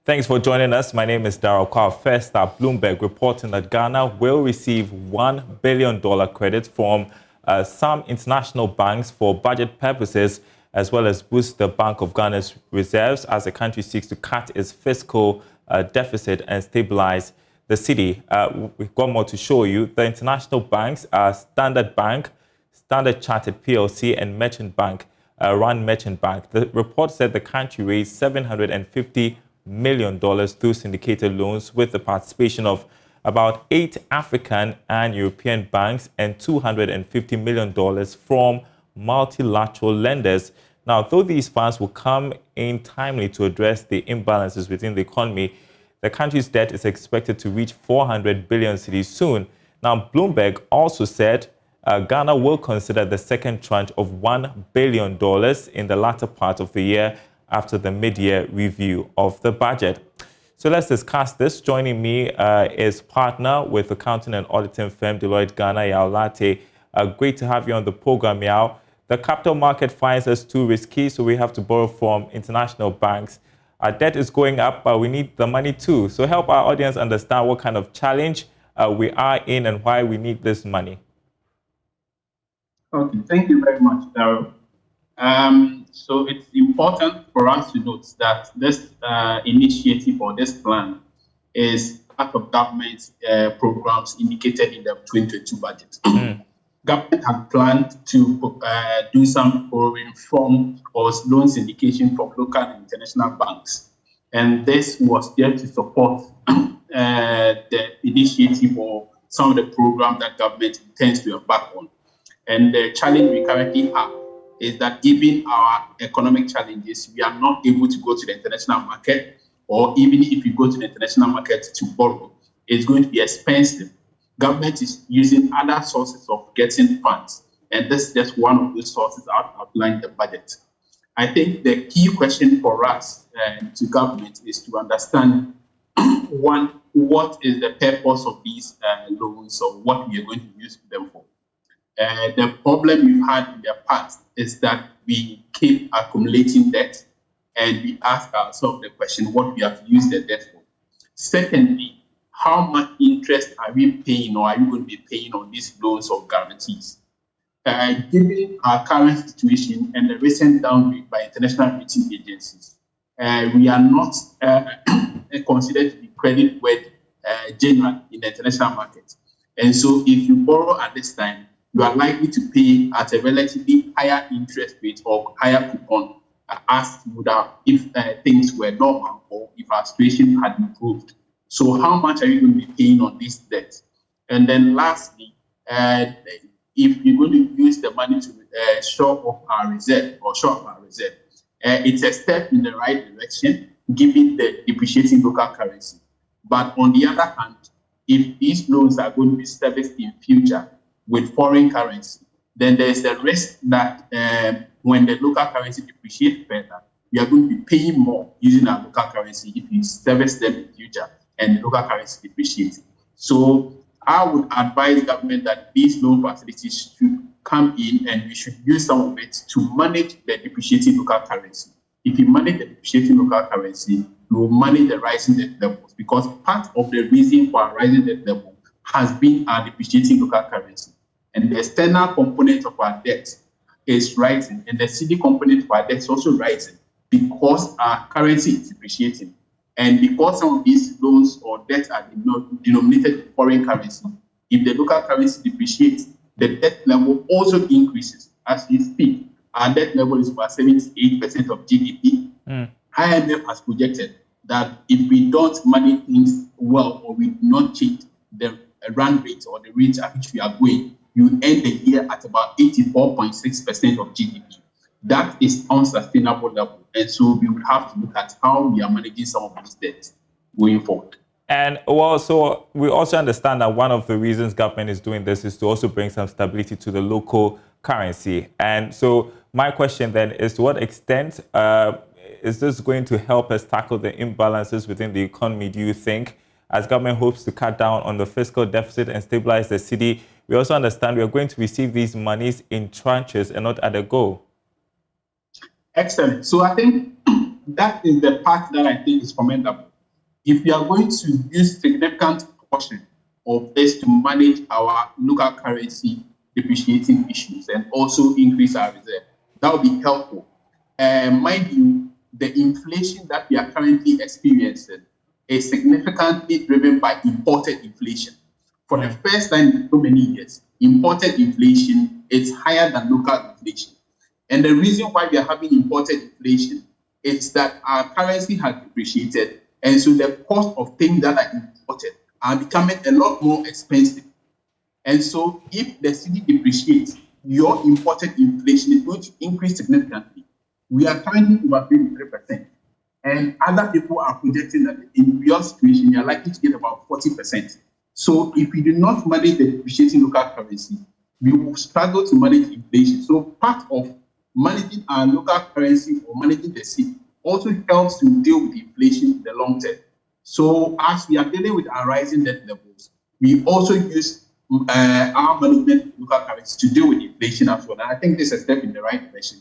Thanks for joining us. My name is Darrell Carr. First up, Bloomberg reporting that Ghana will receive $1 billion credit from some international banks for budget purposes, as well as boost the Bank of Ghana's reserves as the country seeks to cut its fiscal deficit and stabilize the city. We've got more to show you. The international banks are Standard Bank, Standard Chartered PLC, and Merchant Bank, Rand Merchant Bank. The report said the country raised $750 million through syndicated loans with the participation of about 8 African and European banks and $250 million from multilateral lenders. Now, though these funds will come in timely to address the imbalances within the economy, the country's debt is expected to reach 400 billion cedis soon. Now, Bloomberg also said Ghana will consider the second tranche of $1 billion in the latter part of the year after the mid-year review of the budget. So let's discuss this. Joining me is partner with accounting and auditing firm Deloitte Ghana, Yao Latte. Great to have you on the program, Yao. The capital market finds us too risky, so we have to borrow from international banks. Our debt is going up, but we need the money too. So help our audience understand what kind of challenge we are in and why we need this money. Okay, thank you very much, Darrell. So it's important for us to note that this initiative or this plan is part of government programs indicated in the 2022 budget. Government had planned to do some borrowing from or loan syndication from local and international banks. And this was there to support the initiative or some of the programs that government intends to embark on. And the challenge we currently have is that given our economic challenges, we are not able to go to the international market, or even if we go to the international market to borrow, it's going to be expensive. Government is using other sources of getting funds, and this is just one of those sources outlined in the budget. I think the key question for us to government is to understand, one, what is the purpose of these loans, or what we are going to use them for. The problem we've had in the past is that we keep accumulating debt, and we ask ourselves the question, what we have used the debt for. Secondly, how much interest are we paying, or are you going to be paying on these loans or guarantees? Given our current situation and the recent downgrade by international rating agencies, we are not considered to be credit-worthy generally in the international market. And so if you borrow at this time, you are likely to pay at a relatively higher interest rate or higher coupon as you would have if things were normal or if our situation had improved. So how much are you going to be paying on this debt? And then lastly, if you're going to use the money to shore up our reserve, it's a step in the right direction given the depreciating local currency. But on the other hand, if these loans are going to be serviced in future with foreign currency, then there's the risk that when the local currency depreciates further, we are going to be paying more using our local currency if we service them in future and the local currency depreciates. So I would advise government that these loan facilities should come in and we should use some of it to manage the depreciating local currency. If you manage the depreciating local currency, you will manage the rising debt levels, because part of the reason for our rising debt level has been our depreciating local currency. And the external component of our debt is rising, and the CD component of our debt is also rising because our currency is depreciating. And because some of these loans or debts are denominated in foreign currency, if the local currency depreciates, the debt level also increases. As we speak, our debt level is about 78% of GDP. IMF has projected that if we don't manage things well, or we do not change the run rate or the rate at which we are going, you end the year at about 84.6% of GDP. That is unsustainable level. And so we would have to look at how we are managing some of these debts going forward. And so we also understand that one of the reasons government is doing this is to also bring some stability to the local currency. And so my question then is, to what extent is this going to help us tackle the imbalances within the economy, do you think, as government hopes to cut down on the fiscal deficit and stabilize the city? We also understand we are going to receive these monies in tranches and not at a go. Excellent. So I think that is the part that I think is commendable. if we are going to use significant portion of this to manage our local currency depreciating issues and also increase our reserve, that would be helpful. Mind you, the inflation that we are currently experiencing is significantly driven by imported inflation. For the first time in so many years, imported inflation is higher than local inflation. And the reason why we are having imported inflation is that our currency has depreciated, and so the cost of things that are imported are becoming a lot more expensive. And so if the cedi depreciates, your imported inflation is going to increase significantly. We are currently over 23%. And other people are projecting that in your situation, you're likely to get about 40%. So if we do not manage the depreciating local currency, we will struggle to manage inflation. So part of managing our local currency or managing the cedi also helps to deal with inflation in the long term. So as we are dealing with our rising debt levels, we also use our management of local currency to deal with inflation as well. And I think this is a step in the right direction.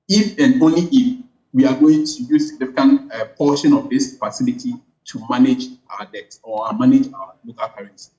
If and only if we are going to use significant portion of this facility to manage our debt or manage our local currency.